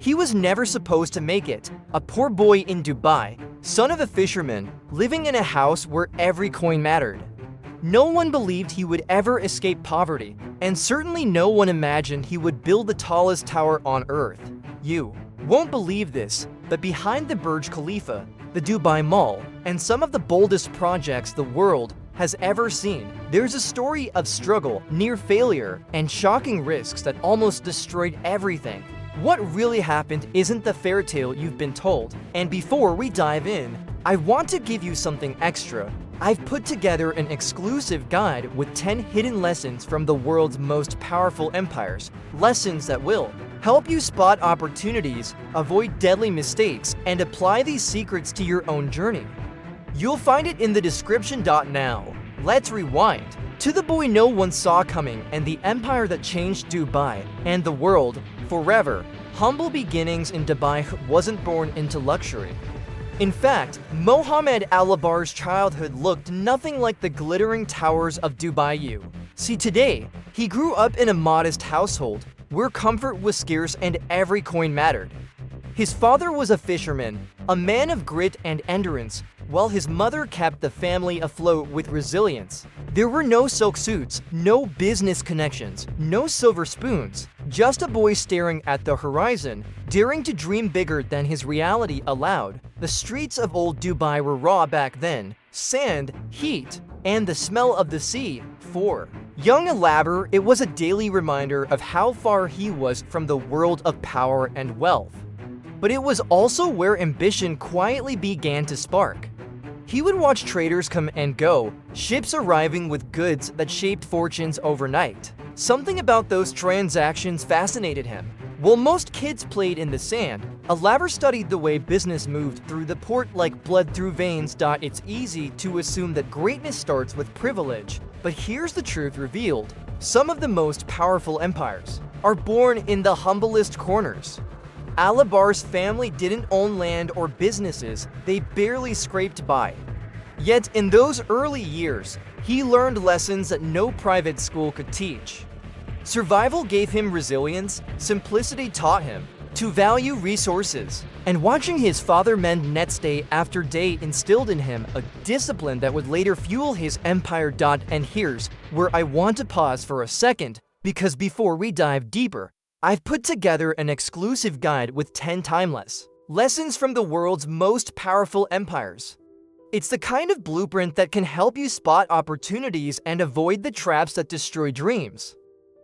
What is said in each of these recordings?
He was never supposed to make it, a poor boy in Dubai, son of a fisherman, living in a house where every coin mattered. No one believed he would ever escape poverty, and certainly no one imagined he would build the tallest tower on earth. You won't believe this, but behind the Burj Khalifa, the Dubai Mall, and some of the boldest projects the world has ever seen, there's a story of struggle, near failure, and shocking risks that almost destroyed everything. What really happened isn't the fairy tale you've been told, and before we dive in, I want to give you something extra. I've put together an exclusive guide with 10 hidden lessons from the world's most powerful empires, lessons that will help you spot opportunities, avoid deadly mistakes, and apply these secrets to your own journey. You'll find it in the description. Now, let's rewind to the boy no one saw coming and the empire that changed Dubai and the world forever. Humble beginnings in Dubai wasn't born into luxury. In fact, Mohamed Alabbar's childhood looked nothing like the glittering towers of Dubai. See, today, he grew up in a modest household where comfort was scarce and every coin mattered. His father was a fisherman, a man of grit and endurance, while his mother kept the family afloat with resilience. There were no silk suits, no business connections, no silver spoons, just a boy staring at the horizon, daring to dream bigger than his reality allowed. The streets of old Dubai were raw back then, sand, heat, and the smell of the sea. For young Alabbar, it was a daily reminder of how far he was from the world of power and wealth. But it was also where ambition quietly began to spark. He would watch traders come and go, ships arriving with goods that shaped fortunes overnight. Something about those transactions fascinated him. While most kids played in the sand, Alabbar studied the way business moved through the port like blood through veins. It's easy to assume that greatness starts with privilege, but here's the truth revealed. Some of the most powerful empires are born in the humblest corners. Alabbar's family didn't own land or businesses, they barely scraped by. Yet in those early years, he learned lessons that no private school could teach. Survival gave him resilience, simplicity taught him to value resources, and watching his father mend nets day after day instilled in him a discipline that would later fuel his empire. And here's where I want to pause for a second, because before we dive deeper, I've put together an exclusive guide with 10 timeless lessons from the world's most powerful empires. It's the kind of blueprint that can help you spot opportunities and avoid the traps that destroy dreams.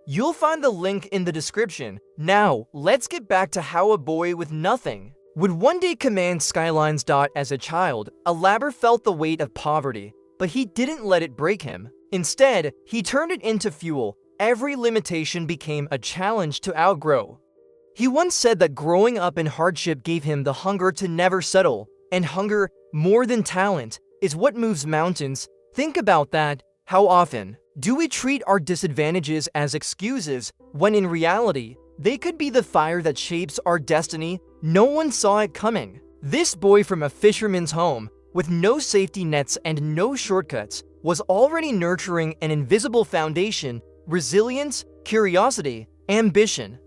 You'll find the link in the description. Now, let's get back to how a boy with nothing would one day command skylines. As a child, Alabbar felt the weight of poverty, but he didn't let it break him. Instead, he turned it into fuel. Every limitation became a challenge to outgrow. He once said that growing up in hardship gave him the hunger to never settle, and hunger, more than talent, is what moves mountains. Think about that. How often do we treat our disadvantages as excuses, when in reality, they could be the fire that shapes our destiny? No one saw it coming. This boy from a fisherman's home, with no safety nets and no shortcuts, was already nurturing an invisible foundation: resilience, curiosity, ambition.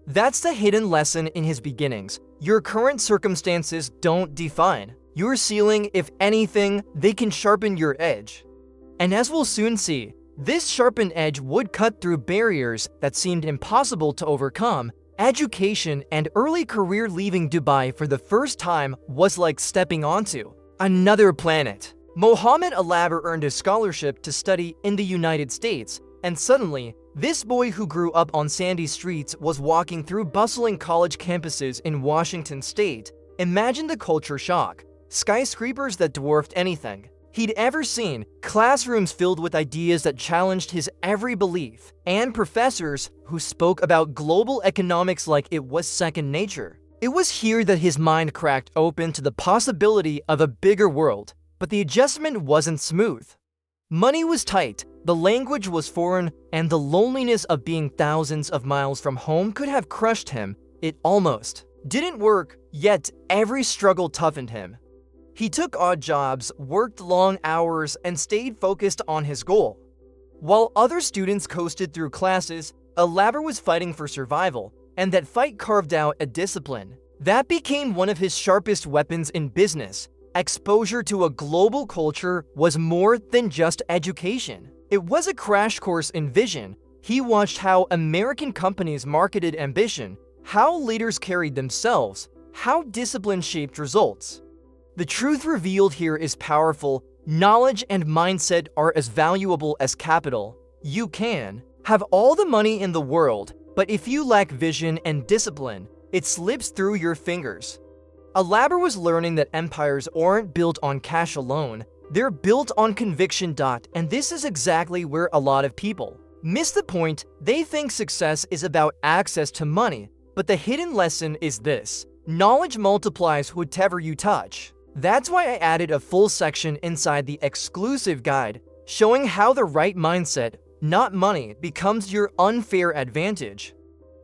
That's the hidden lesson in his beginnings. Your current circumstances don't define your ceiling. If anything, they can sharpen your edge. And as we'll soon see, this sharpened edge would cut through barriers that seemed impossible to overcome. Education and early career. Leaving Dubai for the first time was like stepping onto another planet. Mohamed Alabbar earned a scholarship to study in the United States, and suddenly, this boy who grew up on sandy streets was walking through bustling college campuses in Washington state. Imagine the culture shock. Skyscrapers that dwarfed anything he'd ever seen, classrooms filled with ideas that challenged his every belief, and professors who spoke about global economics like it was second nature. It was here that his mind cracked open to the possibility of a bigger world, but the adjustment wasn't smooth. Money was tight, the language was foreign, and the loneliness of being thousands of miles from home could have crushed him. It almost didn't work, yet every struggle toughened him. He took odd jobs, worked long hours, and stayed focused on his goal. While other students coasted through classes, Alabbar was fighting for survival. and that fight carved out a discipline. That became one of his sharpest weapons in business. Exposure to a global culture was more than just education. It was a crash course in vision. He watched how American companies marketed ambition, how leaders carried themselves, how discipline shaped results. The truth revealed here is powerful. Knowledge and mindset are as valuable as capital. You can have all the money in the world, but if you lack vision and discipline, it slips through your fingers. Alabbar was learning that empires aren't built on cash alone, they're built on conviction. And this is exactly where a lot of people miss the point. They think success is about access to money, but the hidden lesson is this: knowledge multiplies whatever you touch. That's why I added a full section inside the exclusive guide, showing how the right mindset, not money, becomes your unfair advantage.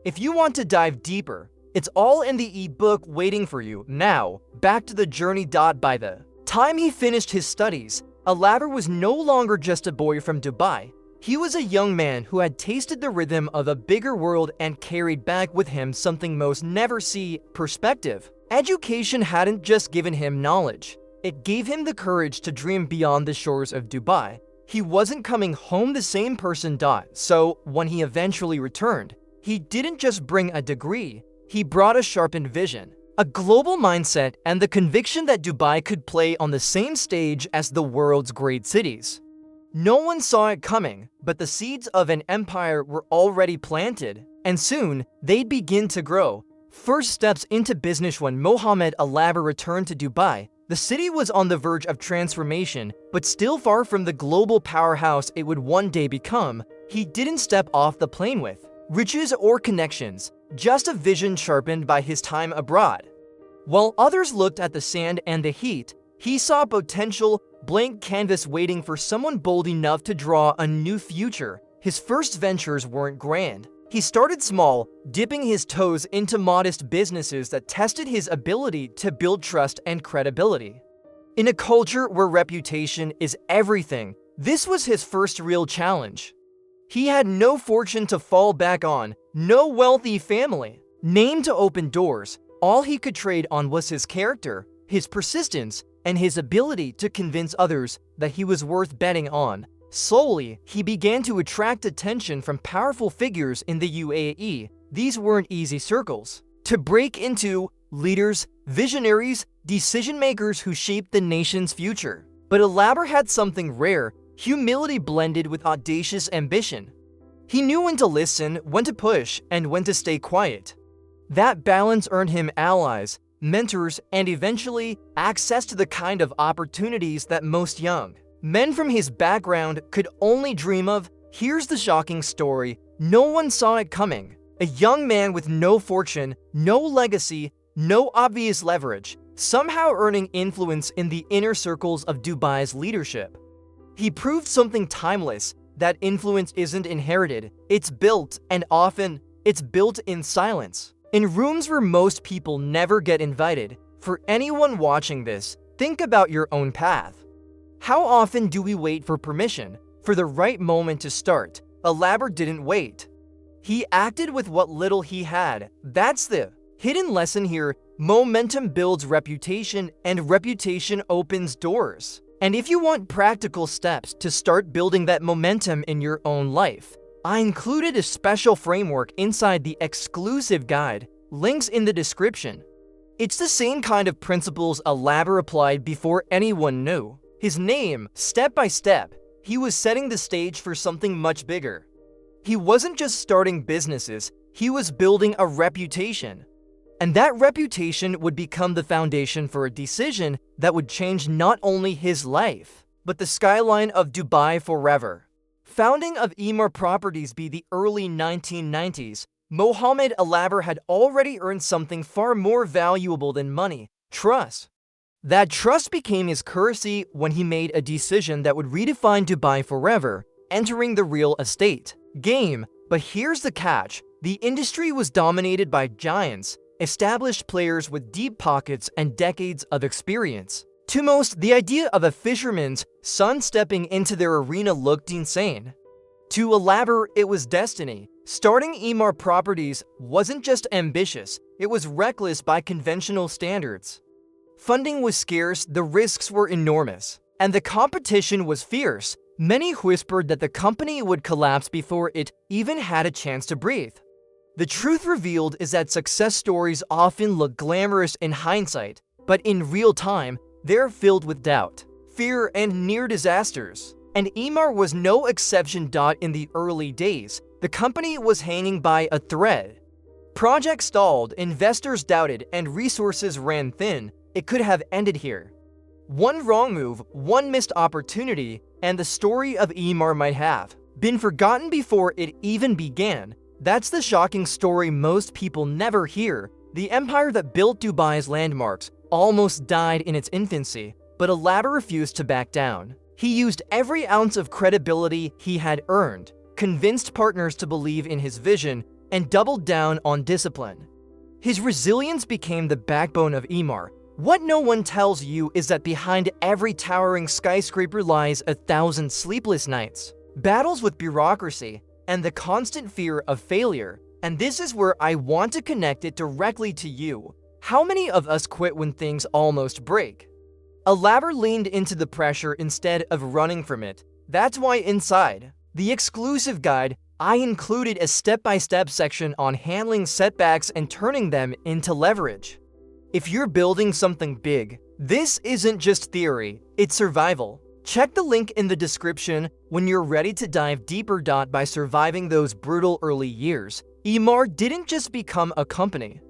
If you want to dive deeper, it's all in the ebook waiting for you. Now, back to the journey. By the time he finished his studies, Alabbar was no longer just a boy from Dubai. He was a young man who had tasted the rhythm of a bigger world and carried back with him something most never see: perspective. Education hadn't just given him knowledge, it gave him the courage to dream beyond the shores of Dubai. He wasn't coming home the same person. So, when he eventually returned, he didn't just bring a degree, he brought a sharpened vision, a global mindset, and the conviction that Dubai could play on the same stage as the world's great cities. No one saw it coming, but the seeds of an empire were already planted, and soon they'd begin to grow. First steps into business. When Mohamed Alabbar returned to Dubai, the city was on the verge of transformation, but still far from the global powerhouse it would one day become. He didn't step off the plane with riches or connections, just a vision sharpened by his time abroad. While others looked at the sand and the heat, he saw potential, blank canvas waiting for someone bold enough to draw a new future. His first ventures weren't grand. He started small, dipping his toes into modest businesses that tested his ability to build trust and credibility. In a culture where reputation is everything, this was his first real challenge. He had no fortune to fall back on, no wealthy family, name to open doors. All he could trade on was his character, his persistence, and his ability to convince others that he was worth betting on. Slowly, he began to attract attention from powerful figures in the UAE. These weren't easy circles to break into: leaders, visionaries, decision-makers who shaped the nation's future. But Alabbar had something rare: humility blended with audacious ambition. He knew when to listen, when to push, and when to stay quiet. That balance earned him allies, mentors, and eventually access to the kind of opportunities that most young men from his background could only dream of. Here's the shocking story: no one saw it coming. A young man with no fortune, no legacy, no obvious leverage, somehow earning influence in the inner circles of Dubai's leadership. He proved something timeless: that influence isn't inherited, it's built, and often, it's built in silence. In rooms where most people never get invited. For anyone watching this, think about your own path. How often do we wait for permission, for the right moment to start? Alabbar didn't wait. He acted with what little he had. That's the hidden lesson here: momentum builds reputation, and reputation opens doors. And if you want practical steps to start building that momentum in your own life, I included a special framework inside the exclusive guide, links in the description. It's the same kind of principles Alabbar applied before anyone knew his name. Step by step, he was setting the stage for something much bigger. He wasn't just starting businesses, he was building a reputation. And that reputation would become the foundation for a decision that would change not only his life, but the skyline of Dubai forever. Founding of Emaar Properties by the early 1990s, Mohamed Alabbar had already earned something far more valuable than money: trust. That trust became his currency when he made a decision that would redefine Dubai forever, entering the real estate game. But here's the catch: the industry was dominated by giants, established players with deep pockets and decades of experience. To most, the idea of a fisherman's son stepping into their arena looked insane. To Alabbar, it was destiny. Starting Emaar Properties wasn't just ambitious, it was reckless by conventional standards. Funding was scarce, the risks were enormous, and the competition was fierce. Many whispered that the company would collapse before it even had a chance to breathe. The truth revealed is that success stories often look glamorous in hindsight, but in real time, they're filled with doubt, fear, and near disasters. And Emaar was no exception. In the early days, the company was hanging by a thread. Projects stalled, investors doubted, and resources ran thin. It could have ended here. One wrong move, one missed opportunity, and the story of Emaar might have been forgotten before it even began. That's the shocking story most people never hear. The empire that built Dubai's landmarks almost died in its infancy, but Alabbar refused to back down. He used every ounce of credibility he had earned, convinced partners to believe in his vision, and doubled down on discipline. His resilience became the backbone of Emaar. What no one tells you is that behind every towering skyscraper lies 1,000 sleepless nights, battles with bureaucracy, and the constant fear of failure. And this is where I want to connect it directly to you. How many of us quit when things almost break? Alabbar leaned into the pressure instead of running from it. That's why inside the exclusive guide, I included a step-by-step section on handling setbacks and turning them into leverage. If you're building something big, this isn't just theory, it's survival. Check the link in the description when you're ready to dive deeper. By surviving those brutal early years, Emaar didn't just become a company.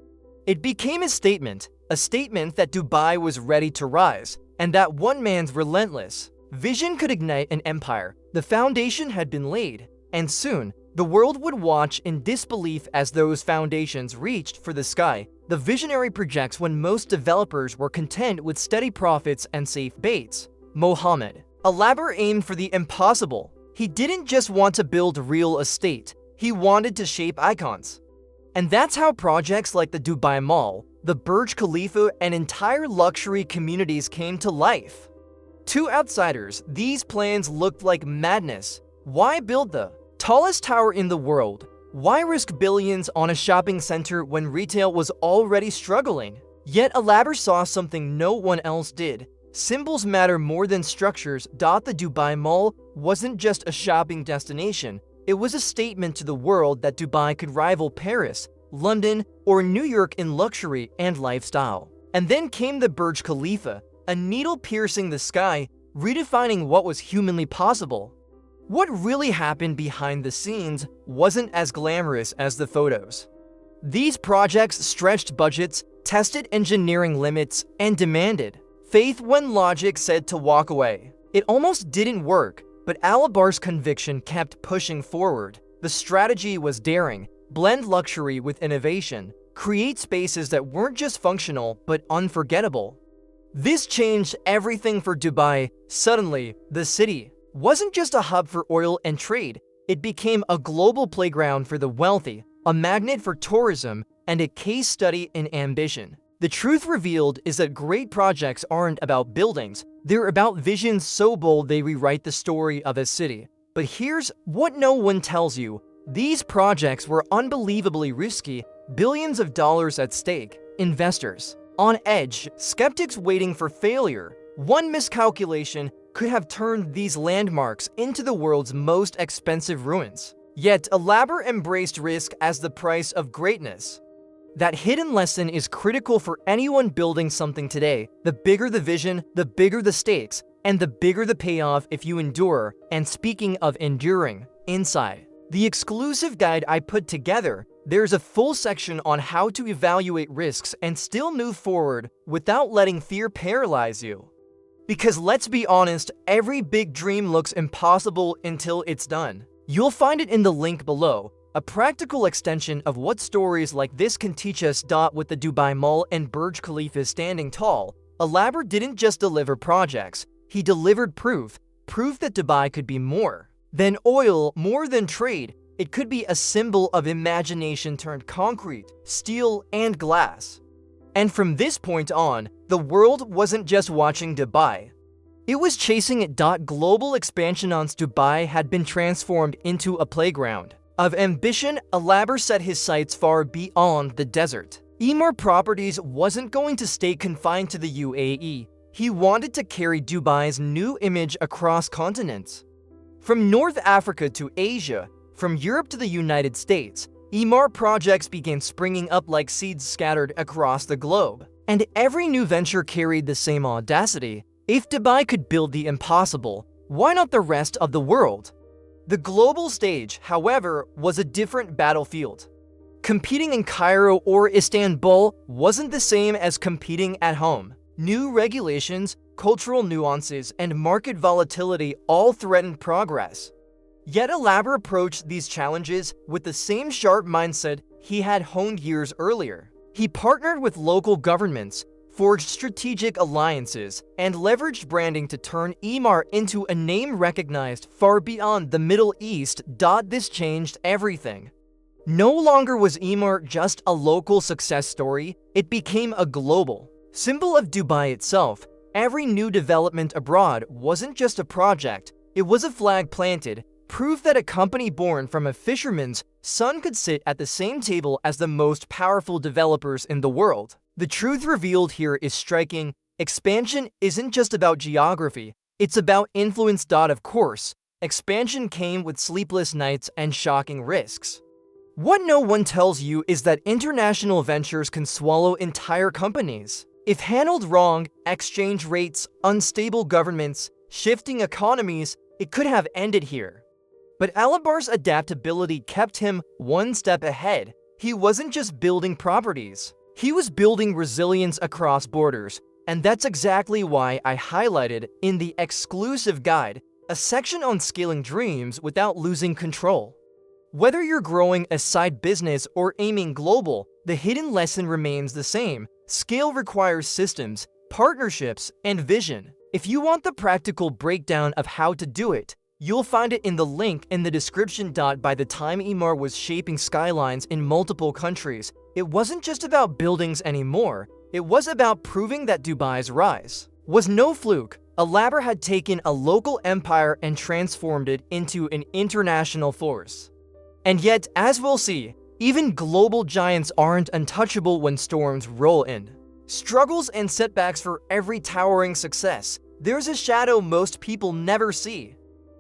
It became a statement that Dubai was ready to rise, and that one man's relentless vision could ignite an empire. The foundation had been laid, and soon, the world would watch in disbelief as those foundations reached for the sky. The visionary projects when most developers were content with steady profits and safe baits. Mohamed Alabbar aimed for the impossible. He didn't just want to build real estate, he wanted to shape icons. And that's how projects like the Dubai Mall, the Burj Khalifa, and entire luxury communities came to life. To outsiders, these plans looked like madness. Why build the tallest tower in the world? Why risk billions on a shopping center when retail was already struggling? Yet Alabbar saw something no one else did. Symbols matter more than structures. The Dubai Mall wasn't just a shopping destination. It was a statement to the world that Dubai could rival Paris, London, or New York in luxury and lifestyle. And then came the Burj Khalifa, a needle piercing the sky, redefining what was humanly possible. What really happened behind the scenes wasn't as glamorous as the photos. These projects stretched budgets, tested engineering limits, and demanded faith when logic said to walk away. It almost didn't work, but Alabbar's conviction kept pushing forward. The strategy was daring: blend luxury with innovation, create spaces that weren't just functional but unforgettable. This changed everything for Dubai. Suddenly, the city wasn't just a hub for oil and trade, it became a global playground for the wealthy, a magnet for tourism, and a case study in ambition. The truth revealed is that great projects aren't about buildings, they're about visions so bold they rewrite the story of a city. But here's what no one tells you: these projects were unbelievably risky, billions of dollars at stake, investors on edge, skeptics waiting for failure. One miscalculation could have turned these landmarks into the world's most expensive ruins. Yet Alabbar embraced risk as the price of greatness. That hidden lesson is critical for anyone building something today. The bigger the vision, the bigger the stakes, and the bigger the payoff if you endure. And speaking of enduring, inside the exclusive guide I put together, there's a full section on how to evaluate risks and still move forward without letting fear paralyze you. Because let's be honest, every big dream looks impossible until it's done. You'll find it in the link below, a practical extension of what stories like this can teach us. With the Dubai Mall and Burj Khalifa standing tall, Alabbar didn't just deliver projects, he delivered proof that Dubai could be more than oil, more than trade. It could be a symbol of imagination turned concrete, steel, and glass. And from this point on, the world wasn't just watching Dubai, it was chasing it. Global expansion on Dubai had been transformed into a playground. of ambition, Alabbar set his sights far beyond the desert. Emaar Properties wasn't going to stay confined to the UAE. He wanted to carry Dubai's new image across continents. From North Africa to Asia, from Europe to the United States, Emaar projects began springing up like seeds scattered across the globe. And every new venture carried the same audacity. If Dubai could build the impossible, why not the rest of the world? The global stage, however, was a different battlefield. Competing in Cairo or Istanbul wasn't the same as competing at home. New regulations, cultural nuances, and market volatility all threatened progress. Yet Alabbar approached these challenges with the same sharp mindset he had honed years earlier. He partnered with local governments, forged strategic alliances, and leveraged branding to turn Emaar into a name recognized far beyond the Middle East. This changed everything. No longer was Emaar just a local success story, it became a global symbol of Dubai itself. Every new development abroad wasn't just a project, it was a flag planted, proof that a company born from a fisherman's son could sit at the same table as the most powerful developers in the world. The truth revealed here is striking. Expansion isn't just about geography, it's about influence. Of course, expansion came with sleepless nights and shocking risks. What no one tells you is that international ventures can swallow entire companies. If handled wrong, exchange rates, unstable governments, shifting economies, it could have ended here. But Alabbar's adaptability kept him one step ahead. He wasn't just building properties, he was building resilience across borders, and that's exactly why I highlighted in the exclusive guide a section on scaling dreams without losing control. Whether you're growing a side business or aiming global, the hidden lesson remains the same. Scale requires systems, partnerships, and vision. If you want the practical breakdown of how to do it, you'll find it in the link in the description. By the time Emaar was shaping skylines in multiple countries, it wasn't just about buildings anymore, it was about proving that Dubai's rise was no fluke. Alabbar had taken a local empire and transformed it into an international force. And yet, as we'll see, even global giants aren't untouchable when storms roll in. Struggles and setbacks for every towering success. There's a shadow most people never see.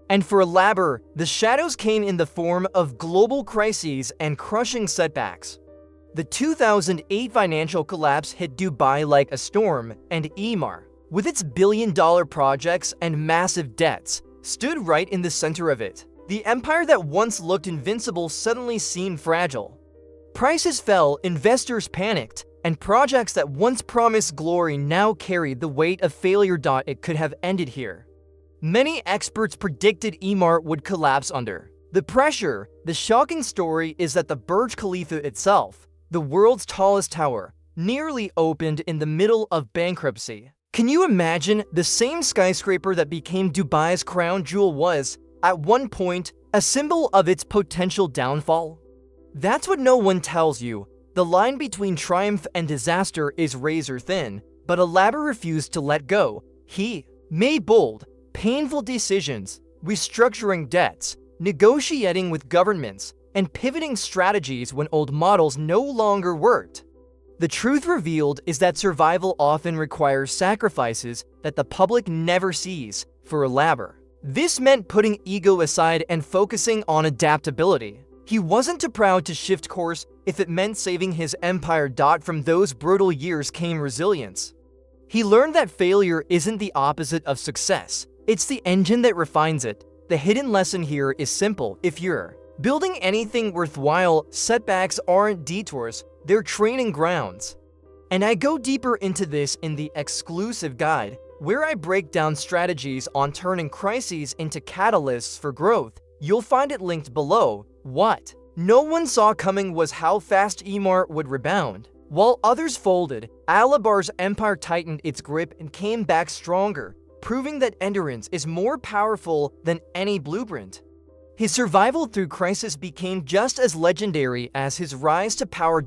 And for Alabbar, the shadows came in the form of global crises and crushing setbacks. The 2008 financial collapse hit Dubai like a storm, and Emaar, with its billion-dollar projects and massive debts, stood right in the center of it. The empire that once looked invincible suddenly seemed fragile. Prices fell, investors panicked, and projects that once promised glory now carried the weight of failure. It could have ended here. Many experts predicted Emaar would collapse under the pressure. The shocking story is that the Burj Khalifa itself, the world's tallest tower, nearly opened in the middle of bankruptcy. Can you imagine? The same skyscraper that became Dubai's crown jewel was, at one point, a symbol of its potential downfall. That's what no one tells you. The line between triumph and disaster is razor thin, but Alabbar refused to let go. He made bold, painful decisions, restructuring debts, negotiating with governments, and pivoting strategies when old models no longer worked. The truth revealed is that survival often requires sacrifices that the public never sees. For Alabbar, this meant putting ego aside and focusing on adaptability. He wasn't too proud to shift course if it meant saving his empire. From those brutal years came resilience. He learned that failure isn't the opposite of success, it's the engine that refines it. The hidden lesson here is simple. If you're building anything worthwhile, setbacks aren't detours, they're training grounds. And I go deeper into this in the exclusive guide, where I break down strategies on turning crises into catalysts for growth. You'll find it linked below. What no one saw coming was how fast Emaar would rebound. While others folded, Alabbar's empire tightened its grip and came back stronger, proving that endurance is more powerful than any blueprint. His survival through crisis became just as legendary as his rise to power.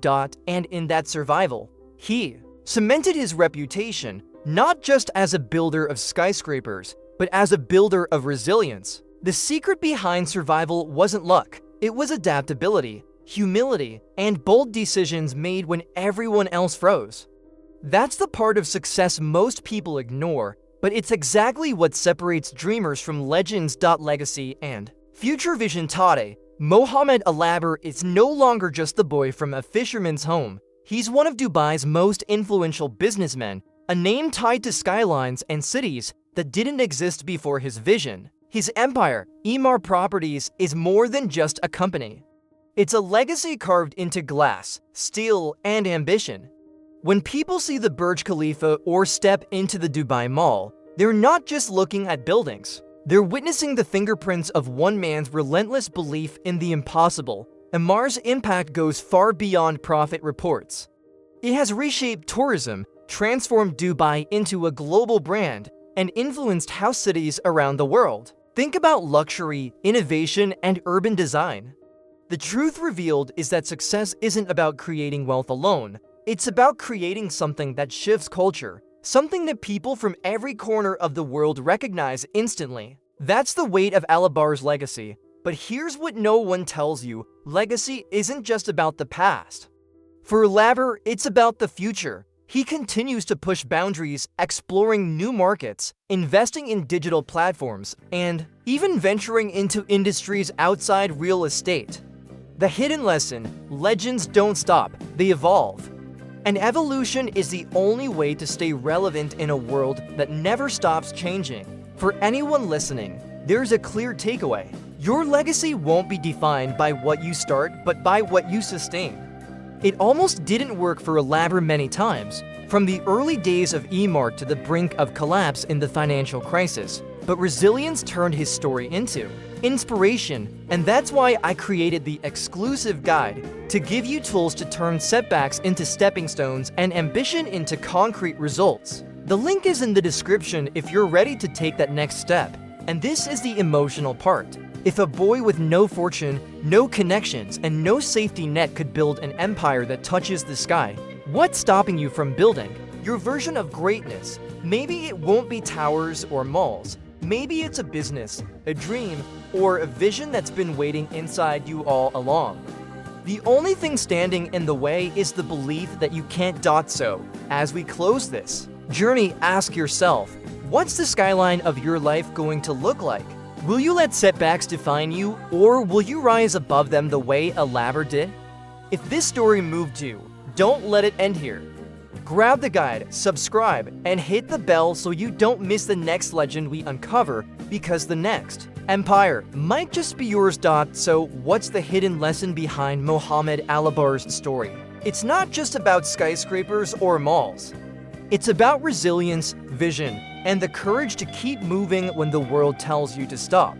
And in that survival, he cemented his reputation not just as a builder of skyscrapers, but as a builder of resilience. The secret behind survival wasn't luck, It was adaptability, humility, and bold decisions made when everyone else froze. That's the part of success most people ignore, but it's exactly what separates dreamers from legends. Legacy and future vision. Today, Mohamed Alabbar is no longer just the boy from a fisherman's home. He's one of Dubai's most influential businessmen, a name tied to skylines and cities that didn't exist before his vision. His empire, Emaar Properties, is more than just a company. It's a legacy carved into glass, steel, and ambition. When people see the Burj Khalifa or step into the Dubai Mall, they're not just looking at buildings. They're witnessing the fingerprints of one man's relentless belief in the impossible. Emar's impact goes far beyond profit reports. It has reshaped tourism, transformed Dubai into a global brand, and influenced how cities around the world think about luxury, innovation, and urban design. The truth revealed is that success isn't about creating wealth alone. It's about creating something that shifts culture, something that people from every corner of the world recognize instantly. That's the weight of Alabbar's legacy. But here's what no one tells you: legacy isn't just about the past. For Alabbar, it's about the future. He continues to push boundaries, exploring new markets, investing in digital platforms, and even venturing into industries outside real estate. The hidden lesson: legends don't stop, they evolve. And evolution is the only way to stay relevant in a world that never stops changing. For anyone listening, there's a clear takeaway. Your legacy won't be defined by what you start, but by what you sustain. It almost didn't work for Alabbar many times, from the early days of Emaar to the brink of collapse in the financial crisis. But resilience turned his story into inspiration, and that's why I created the exclusive guide to give you tools to turn setbacks into stepping stones and ambition into concrete results. The link is in the description if you're ready to take that next step. And this is the emotional part. If a boy with no fortune, no connections, and no safety net could build an empire that touches the sky, what's stopping you from building your version of greatness? Maybe it won't be towers or malls. Maybe it's a business, a dream, or a vision that's been waiting inside you all along. The only thing standing in the way is the belief that you can't. So, as we close this journey, ask yourself, what's the skyline of your life going to look like? Will you let setbacks define you, or will you rise above them the way Alabbar did? If this story moved you, don't let it end here. Grab the guide, subscribe, and hit the bell so you don't miss the next legend we uncover, because the next empire might just be yours. So, what's the hidden lesson behind Mohamed Alabbar's story? It's not just about skyscrapers or malls. It's about resilience, vision, and the courage to keep moving when the world tells you to stop.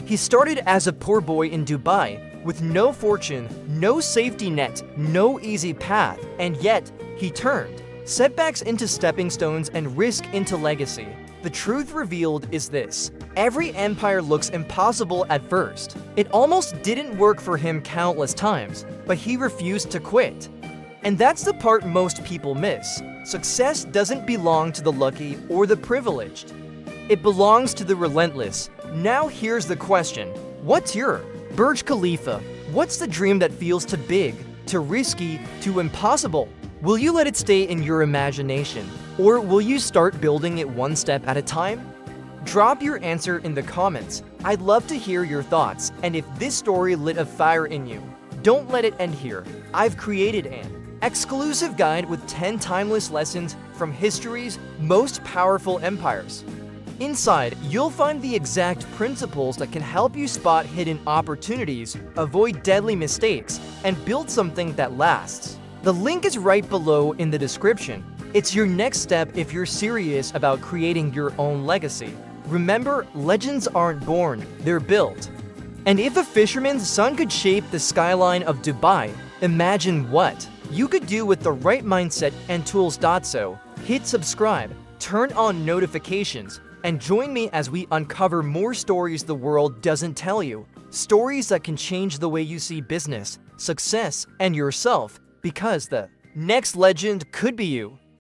He started as a poor boy in Dubai, with no fortune, no safety net, no easy path, and yet he turned setbacks into stepping stones and risk into legacy. The truth revealed is this: every empire looks impossible at first. It almost didn't work for him countless times, but he refused to quit. And that's the part most people miss. Success doesn't belong to the lucky or the privileged. It belongs to the relentless. Now here's the question: what's your Burj Khalifa? What's the dream that feels too big, too risky, too impossible? Will you let it stay in your imagination, or will you start building it one step at a time? Drop your answer in the comments. I'd love to hear your thoughts, and if this story lit a fire in you, don't let it end here. I've created an exclusive guide with 10 timeless lessons from history's most powerful empires. Inside, you'll find the exact principles that can help you spot hidden opportunities, avoid deadly mistakes, and build something that lasts. The link is right below in the description. It's your next step if you're serious about creating your own legacy. Remember, legends aren't born, they're built. And if a fisherman's son could shape the skyline of Dubai, imagine what you could do with the right mindset and tools. So, hit subscribe, turn on notifications, and join me as we uncover more stories the world doesn't tell you. Stories that can change the way you see business, success, and yourself, because the next legend could be you.